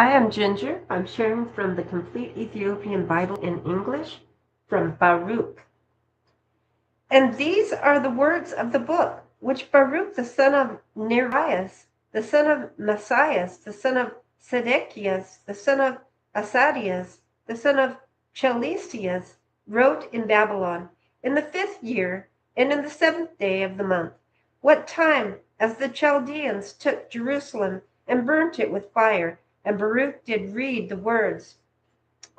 Hi, I'm Ginger. I'm sharing from the Complete Ethiopian Bible in English from Baruch. And these are the words of the book, which Baruch, the son of Neriah, the son of Messias, the son of Sedekias, the son of Asadias, the son of Chelestias, wrote in Babylon, in the 5th year, and in the 7th day of the month, what time as the Chaldeans took Jerusalem and burnt it with fire, and Baruch did read the words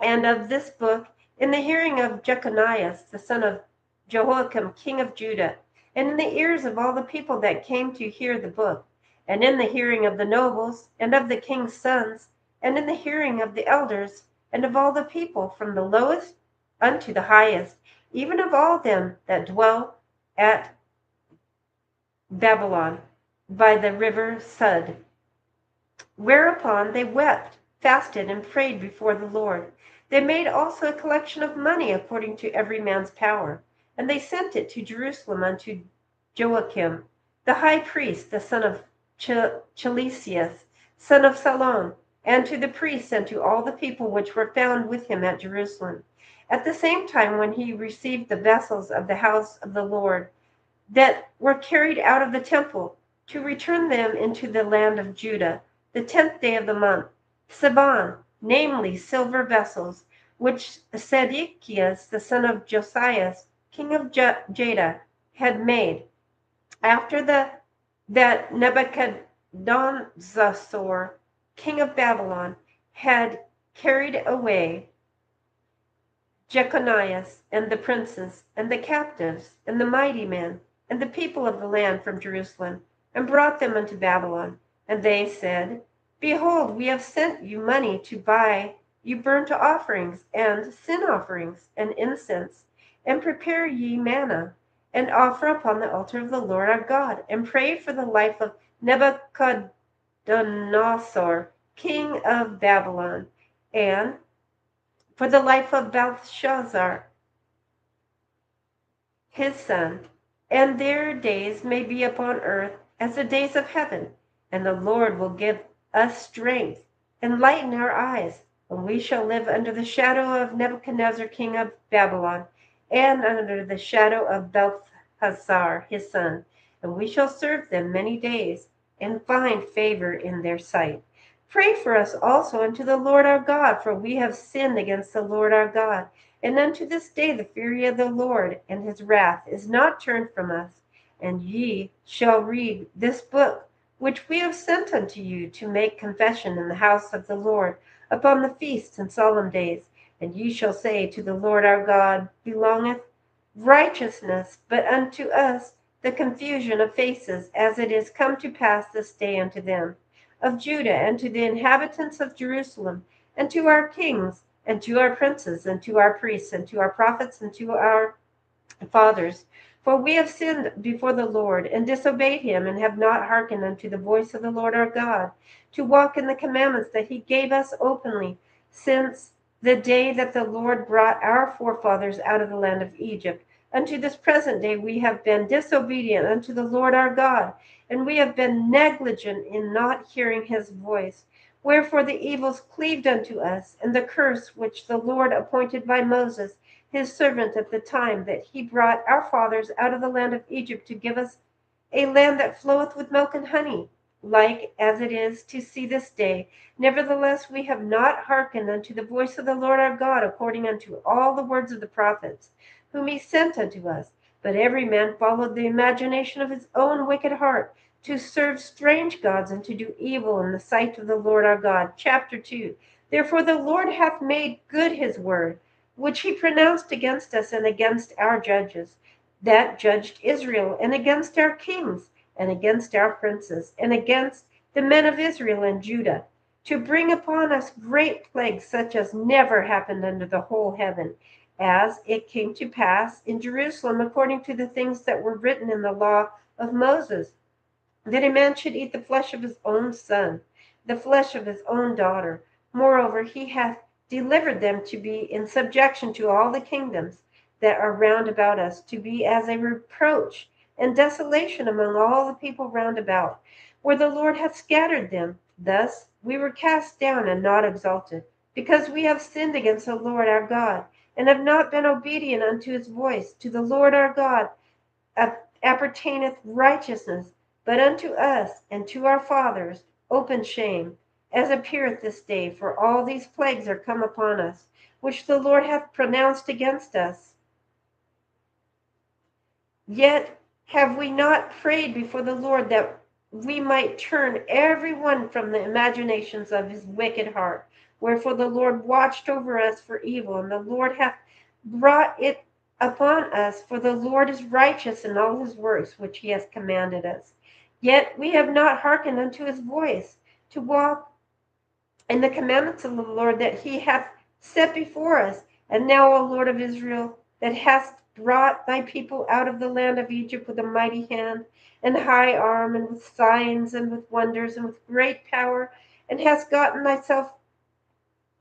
and of this book in the hearing of Jeconiah, the son of Jehoiakim, king of Judah, and in the ears of all the people that came to hear the book, and in the hearing of the nobles, and of the king's sons, and in the hearing of the elders, and of all the people, from the lowest unto the highest, even of all them that dwell at Babylon by the river Sud. Whereupon they wept, fasted, and prayed before the Lord. They made also a collection of money according to every man's power, and they sent it to Jerusalem unto Joachim, the high priest, the son of Chelicias, son of Salom, and to the priests and to all the people which were found with him at Jerusalem. At the same time, when he received the vessels of the house of the Lord that were carried out of the temple, to return them into the land of Judah, the 10th day of the month, Saban, namely silver vessels, which Sedekias, the son of Josias, king of Judah, had made, after that Nebuchadnezzar, king of Babylon, had carried away Jeconias and the princes and the captives and the mighty men and the people of the land from Jerusalem, and brought them unto Babylon. And they said, Behold, we have sent you money to buy you burnt offerings and sin offerings and incense, and prepare ye manna, and offer upon the altar of the Lord our God, and pray for the life of Nebuchadnezzar, king of Babylon, and for the life of Belshazzar, his son, and their days may be upon earth as the days of heaven. And the Lord will give us strength and lighten our eyes, and we shall live under the shadow of Nebuchadnezzar, king of Babylon, and under the shadow of Belshazzar, his son. And we shall serve them many days, and find favor in their sight. Pray for us also unto the Lord our God, for we have sinned against the Lord our God. And unto this day the fury of the Lord and his wrath is not turned from us. And ye shall read this book, which we have sent unto you to make confession in the house of the Lord upon the feasts and solemn days. And ye shall say, To the Lord our God belongeth righteousness, but unto us the confusion of faces, as it is come to pass this day unto them of Judah, and to the inhabitants of Jerusalem, and to our kings, and to our princes, and to our priests, and to our prophets, and to our fathers. For we have sinned before the Lord, and disobeyed him, and have not hearkened unto the voice of the Lord our God, to walk in the commandments that he gave us openly, since the day that the Lord brought our forefathers out of the land of Egypt. Unto this present day we have been disobedient unto the Lord our God, and we have been negligent in not hearing his voice. Wherefore the evils cleaved unto us, and the curse which the Lord appointed by Moses, his servant, at the time that he brought our fathers out of the land of Egypt, to give us a land that floweth with milk and honey, like as it is to see this day. Nevertheless, we have not hearkened unto the voice of the Lord our God, according unto all the words of the prophets, whom he sent unto us. But every man followed the imagination of his own wicked heart, to serve strange gods, and to do evil in the sight of the Lord our God. Chapter 2. Therefore the Lord hath made good his word, which he pronounced against us, and against our judges that judged Israel, and against our kings, and against our princes, and against the men of Israel and Judah, to bring upon us great plagues, such as never happened under the whole heaven, as it came to pass in Jerusalem, according to the things that were written in the law of Moses, that a man should eat the flesh of his own son, the flesh of his own daughter. Moreover, he hath delivered them to be in subjection to all the kingdoms that are round about us, to be as a reproach and desolation among all the people round about, where the Lord hath scattered them. Thus We were cast down and not exalted, because we have sinned against the Lord our God, and have not been obedient unto his voice. To the Lord our God appertaineth righteousness, but unto us and to our fathers open shame, as appeareth this day, for all these plagues are come upon us, which the Lord hath pronounced against us. Yet have we not prayed before the Lord that we might turn every one from the imaginations of his wicked heart? Wherefore the Lord watched over us for evil, and the Lord hath brought it upon us, for the Lord is righteous in all his works which he has commanded us. Yet we have not hearkened unto his voice, to walk in the commandments of the Lord that he hath set before us. And now, O Lord of Israel, that hast brought thy people out of the land of Egypt with a mighty hand and high arm, and with signs and with wonders and with great power, and hast gotten thyself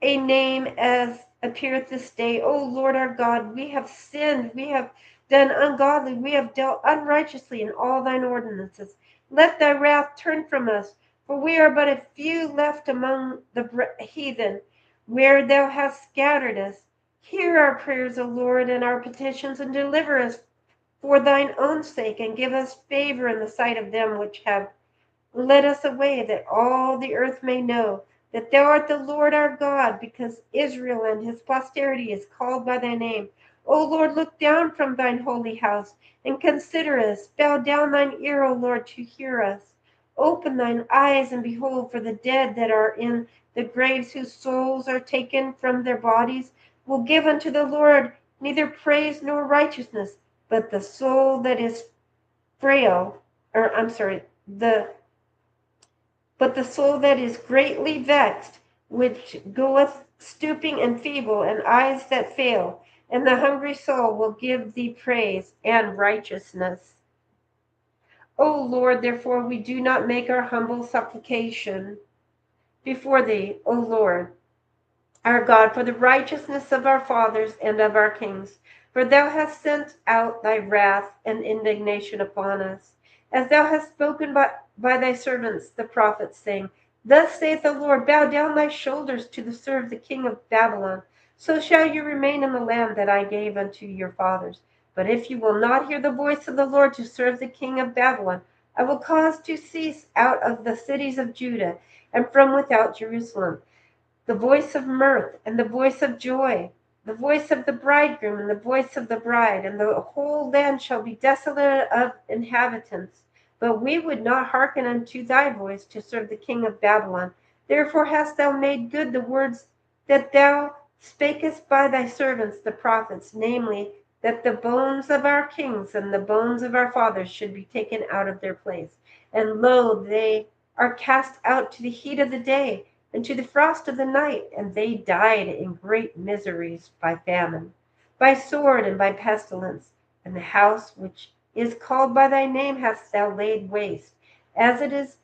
a name as appeareth this day. O Lord our God, we have sinned, we have done ungodly, we have dealt unrighteously in all thine ordinances. Let thy wrath turn from us, for we are but a few left among the heathen, where thou hast scattered us. Hear our prayers, O Lord, and our petitions, and deliver us for thine own sake, and give us favor in the sight of them which have led us away, that all the earth may know that thou art the Lord our God, because Israel and his posterity is called by thy name. O Lord, look down from thine holy house, and consider us. Bow down thine ear, O Lord, to hear us. Open thine eyes, and behold, for the dead that are in the graves, whose souls are taken from their bodies, will give unto the Lord neither praise nor righteousness, but the soul that is frail, but the soul that is greatly vexed, which goeth stooping and feeble, and eyes that fail, and the hungry soul will give thee praise and righteousness. O Lord, therefore we do not make our humble supplication before thee, O Lord, our God, for the righteousness of our fathers and of our kings. For thou hast sent out thy wrath and indignation upon us, as thou hast spoken by thy servants the prophets, saying, Thus saith the Lord, bow down thy shoulders to serve the king of Babylon. So shall you remain in the land that I gave unto your fathers. But if you will not hear the voice of the Lord to serve the king of Babylon, I will cause to cease out of the cities of Judah and from without Jerusalem the voice of mirth and the voice of joy, the voice of the bridegroom and the voice of the bride, and the whole land shall be desolate of inhabitants. But we would not hearken unto thy voice to serve the king of Babylon. Therefore hast thou made good the words that thou spakest by thy servants the prophets, namely, that the bones of our kings and the bones of our fathers should be taken out of their place. And lo, they are cast out to the heat of the day, and to the frost of the night, and they died in great miseries by famine, by sword, and by pestilence. And the house which is called by thy name hast thou laid waste, as it is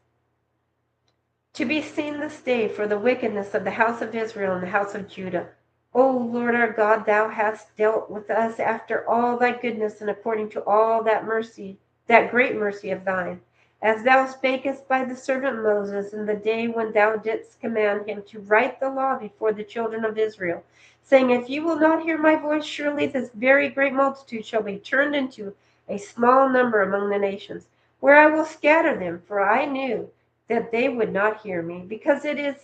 to be seen this day, for the wickedness of the house of Israel and the house of Judah. O Lord our God, thou hast dealt with us after all thy goodness, and according to all that mercy, that great mercy of thine, as thou spakest by the servant Moses in the day when thou didst command him to write the law before the children of Israel, saying, If you will not hear my voice, surely this very great multitude shall be turned into a small number among the nations, where I will scatter them. For I knew that they would not hear me, because it is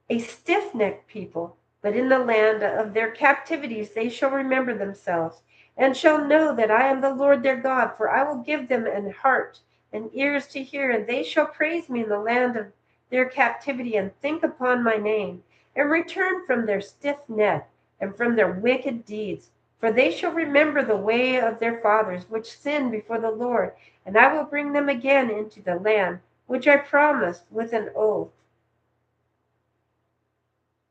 a stiff-necked people. But in the land of their captivities they shall remember themselves, and shall know that I am the Lord their God. For I will give them an heart and ears to hear, and they shall praise me in the land of their captivity, and think upon my name, and return from their stiff neck and from their wicked deeds. For they shall remember the way of their fathers, which sinned before the Lord, and I will bring them again into the land which I promised with an oath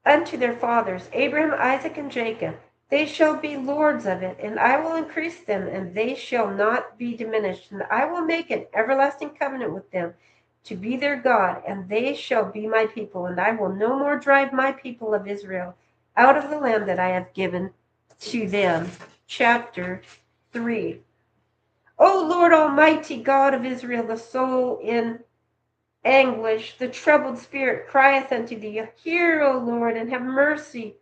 unto their fathers, Abraham, Isaac, and Jacob. They shall be lords of it, and I will increase them, and they shall not be diminished. And I will make an everlasting covenant with them, to be their God, and they shall be my people. And I will no more drive my people of Israel out of the land that I have given to them. Chapter 3. O Lord Almighty God of Israel, the soul in anguish, the troubled spirit crieth unto thee, Hear, O Lord, and have mercy.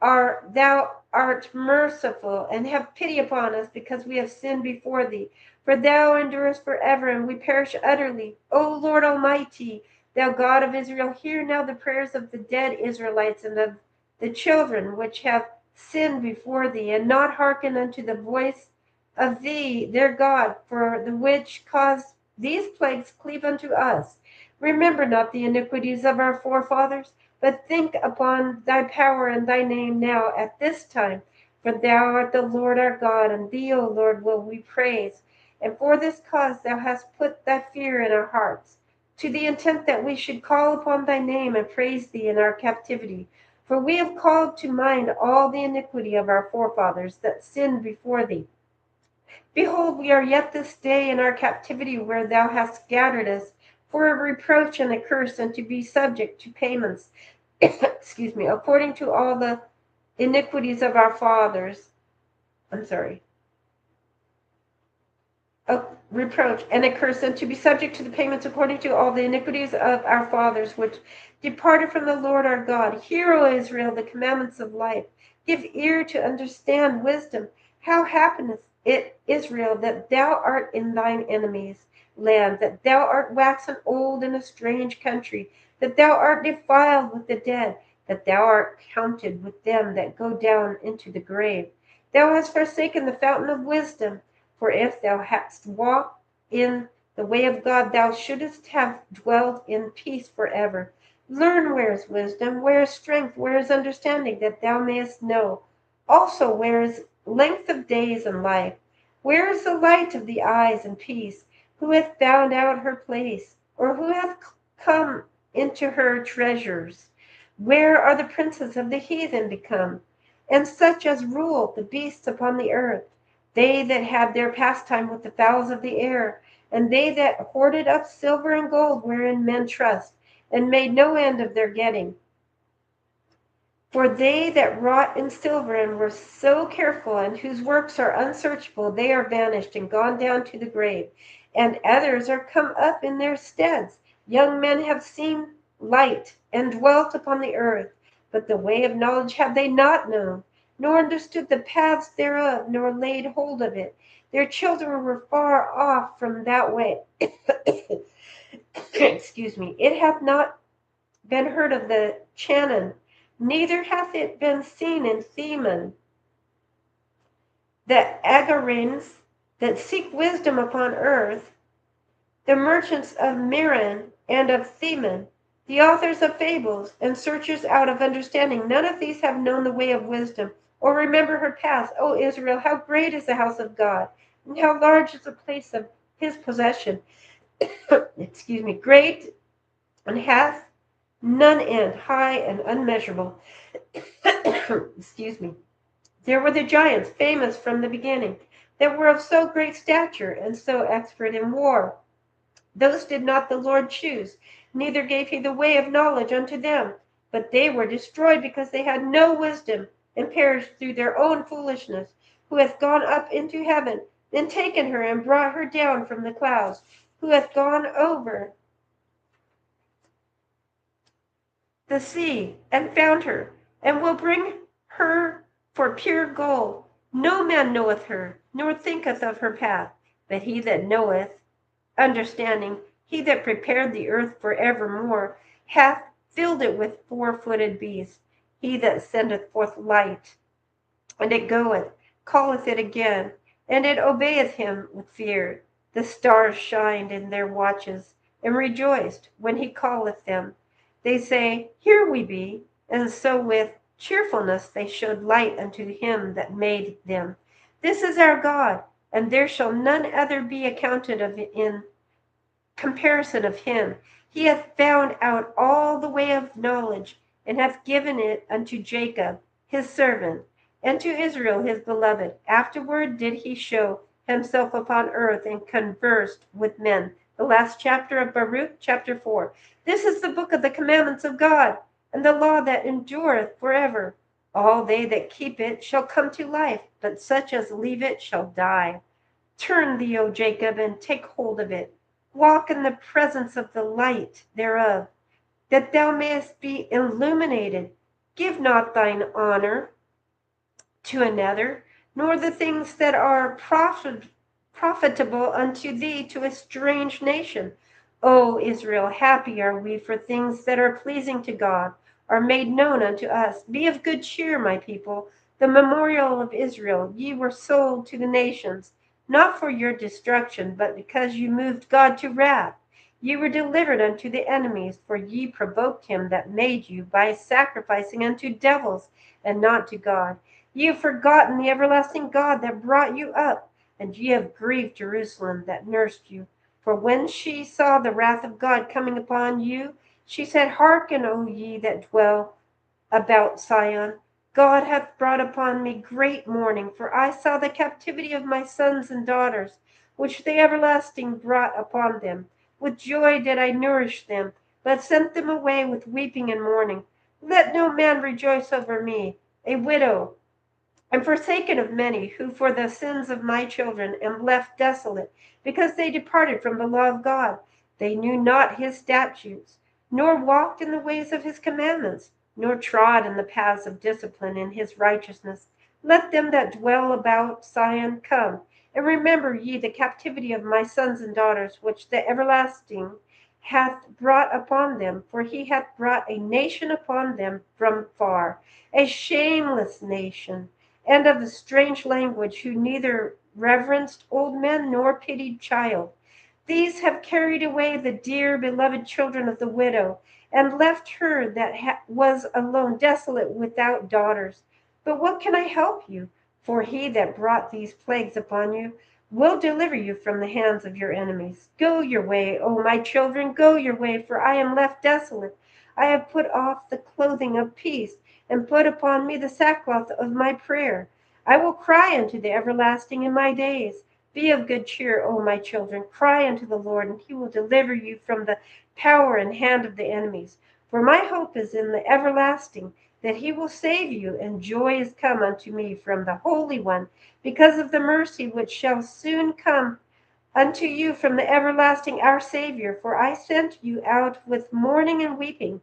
Thou art merciful, and have pity upon us, because we have sinned before thee. For thou endurest forever, and we perish utterly. O Lord Almighty, thou God of Israel, hear now the prayers of the dead Israelites and of the children which have sinned before thee, and not hearken unto the voice of thee, their God, for the which cause these plagues cleave unto us. Remember not the iniquities of our forefathers, but think upon thy power and thy name now at this time. For thou art the Lord our God, and thee, O Lord, will we praise. And for this cause thou hast put thy fear in our hearts, to the intent that we should call upon thy name and praise thee in our captivity. For we have called to mind all the iniquity of our forefathers that sinned before thee. Behold, we are yet this day in our captivity, where thou hast scattered us, for a reproach and a curse, and to be subject to payments, according to all the iniquities of our fathers. A reproach and a curse, and to be subject to the payments according to all the iniquities of our fathers, which departed from the Lord our God. Hear, O Israel, the commandments of life. Give ear to understand wisdom. How happeneth it, Israel, that thou art in thine enemies' land, that thou art waxen old in a strange country, that thou art defiled with the dead, that thou art counted with them that go down into the grave. Thou hast forsaken the fountain of wisdom. For if thou hadst walked in the way of God, thou shouldest have dwelt in peace forever. Learn where is wisdom, where is strength, where is understanding, that thou mayest know. Also where is length of days and life. Where is the light of the eyes and peace? Who hath found out her place? Or who hath come into her treasures? Where are the princes of the heathen become? And such as rule the beasts upon the earth? They that had their pastime with the fowls of the air, and they that hoarded up silver and gold wherein men trust, and made no end of their getting. For they that wrought in silver and were so careful, and whose works are unsearchable, they are vanished and gone down to the grave, and others are come up in their steads. Young men have seen light and dwelt upon the earth, but the way of knowledge have they not known, nor understood the paths thereof, nor laid hold of it. Their children were far off from that way. It hath not been heard of the Chanaan, neither hath it been seen in Theman. The Agarines that seek wisdom upon earth, the merchants of Meran and of Theman, the authors of fables, and searchers out of understanding, none of these have known the way of wisdom, or remember her paths. O Israel, how great is the house of God, and how large is the place of his possession. Great, and hath none end, high and unmeasurable. There were the giants, famous from the beginning, that were of so great stature and so expert in war. Those did not the Lord choose, neither gave he the way of knowledge unto them. But they were destroyed because they had no wisdom, and perished through their own foolishness. Who hath gone up into heaven, and taken her, and brought her down from the clouds? Who hath gone over the sea, and found her, and will bring her for pure gold? No man knoweth her, nor thinketh of her path, but he that knoweth understanding, he that prepared the earth for evermore, hath filled it with four-footed beasts. He that sendeth forth light, and it goeth, calleth it again, and it obeyeth him with fear. The stars shined in their watches, and rejoiced when he calleth them. They say, Here we be, and so with cheerfulness they showed light unto him that made them. This is our God, and there shall none other be accounted of in comparison of him. He hath found out all the way of knowledge, and hath given it unto Jacob his servant, and to Israel his beloved. Afterward did he show himself upon earth, and conversed with men. The last chapter of Baruch, chapter 4. This is the book of the commandments of God, and the law that endureth forever. All they that keep it shall come to life, but such as leave it shall die. Turn thee, O Jacob, and take hold of it, Walk in the presence of the light thereof, that thou mayest be illuminated. Give not thine honor to another, nor the things that are profitable unto thee to a strange nation. O Israel, happy are we, for things that are pleasing to God are made known unto us. Be of good cheer, my people, the memorial of Israel. Ye were sold to the nations, not for your destruction, but because you moved God to wrath. Ye were delivered unto the enemies, for ye provoked him that made you by sacrificing unto devils and not to God. Ye have forgotten the everlasting God that brought you up, and ye have grieved Jerusalem that nursed you. For when she saw the wrath of God coming upon you, she said, Hearken, O ye that dwell about Sion. God hath brought upon me great mourning, for I saw the captivity of my sons and daughters, which the everlasting brought upon them. With joy did I nourish them, but sent them away with weeping and mourning. Let no man rejoice over me, a widow, I'm forsaken of many, who for the sins of my children am left desolate, because they departed from the law of God. They knew not his statutes, nor walked in the ways of his commandments, nor trod in the paths of discipline in his righteousness. Let them that dwell about Sion come, and remember ye the captivity of my sons and daughters, which the everlasting hath brought upon them, for he hath brought a nation upon them from far, a shameless nation, and of the strange language, who neither reverenced old men nor pitied child. These have carried away the dear beloved children of the widow, and left her that was alone, desolate, without daughters. But what can I help you? For he that brought these plagues upon you will deliver you from the hands of your enemies. Go your way, O my children, go your way, for I am left desolate. I have put off the clothing of peace, and put upon me the sackcloth of my prayer. I will cry unto the everlasting in my days. Be of good cheer, O my children. Cry unto the Lord, and he will deliver you from the power and hand of the enemies. For my hope is in the everlasting, that he will save you, and joy is come unto me from the Holy One, because of the mercy which shall soon come unto you from the everlasting our Savior. For I sent you out with mourning and weeping,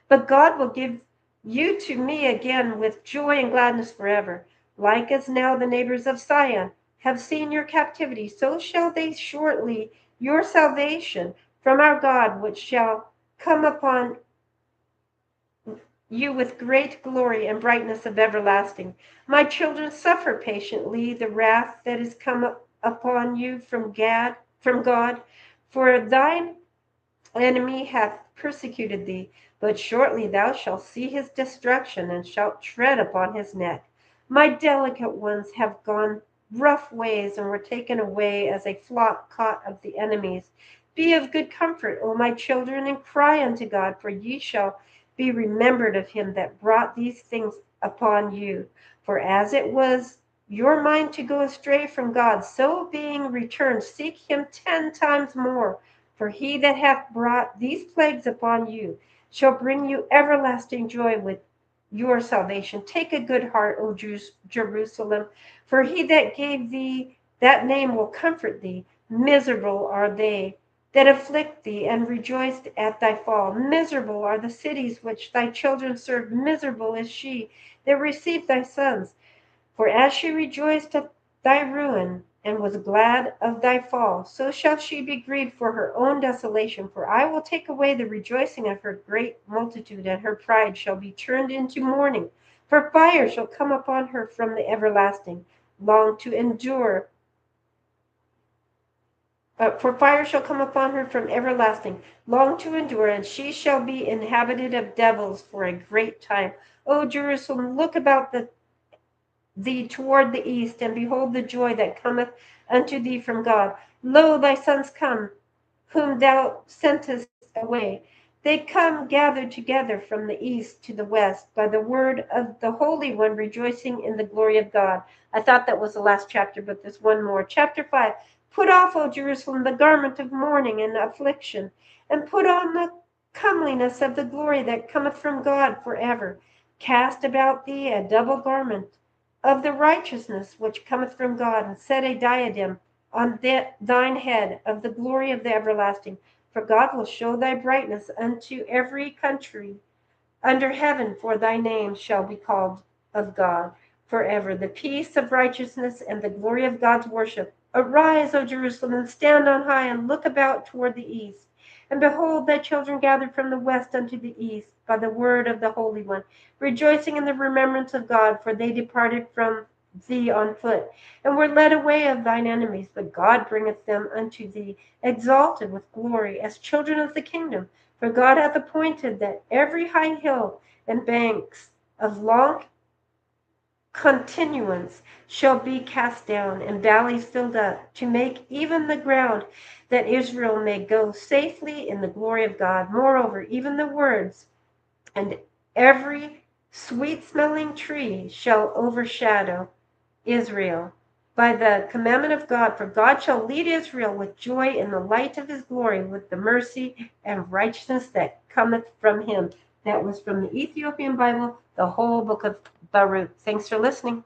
but God will give you to me again with joy and gladness forever. Like as now the neighbors of Sion have seen your captivity, so shall they shortly your salvation from our God, which shall come upon you with great glory and brightness of everlasting. My children, suffer patiently the wrath that is come upon you from God, for thine enemy hath persecuted thee, but shortly thou shalt see his destruction, and shalt tread upon his neck. My delicate ones have gone rough ways, and were taken away as a flock caught of the enemies. Be of good comfort, O my children, and cry unto God, for ye shall be remembered of him that brought these things upon you. For as it was your mind to go astray from God, so being returned, seek him 10 times more. For he that hath brought these plagues upon you shall bring you everlasting joy with your salvation. Take a good heart, O Jerusalem, for he that gave thee that name will comfort thee. Miserable are they that afflict thee, and rejoiced at thy fall. Miserable are the cities which thy children served. Miserable is she that received thy sons. For as she rejoiced at thy ruin, and was glad of thy fall, so shall she be grieved for her own desolation. For I will take away the rejoicing of her great multitude, and her pride shall be turned into mourning. For fire shall come upon her from the everlasting, long to endure. For fire shall come upon her from everlasting, long to endure, and she shall be inhabited of devils for a great time. O Jerusalem, look about thee toward the east, and behold the joy that cometh unto thee from God. Lo, thy sons come, whom thou sentest away. They come gathered together from the east to the west by the word of the Holy One, rejoicing in the glory of God. I thought that was the last chapter, but there's one more. Chapter 5. Put off, O Jerusalem, the garment of mourning and affliction, and put on the comeliness of the glory that cometh from God forever. Cast about thee a double garment of the righteousness which cometh from God, and set a diadem on thine head of the glory of the everlasting. For God will show thy brightness unto every country under heaven, for thy name shall be called of God forever. The peace of righteousness and the glory of God's worship. Arise, O Jerusalem, and stand on high, and look about toward the east. And behold, thy children gathered from the west unto the east by the word of the Holy One, rejoicing in the remembrance of God, for they departed from thee on foot, and were led away of thine enemies. But God bringeth them unto thee, exalted with glory, as children of the kingdom. For God hath appointed that every high hill and banks of long continuance shall be cast down, and valleys filled up, to make even the ground that Israel may go safely in the glory of God. Moreover, even the words and every sweet-smelling tree shall overshadow Israel by the commandment of God. For God shall lead Israel with joy in the light of his glory, with the mercy and righteousness that cometh from him. That was from the Ethiopian Bible, the whole book of Baruch. Thanks for listening.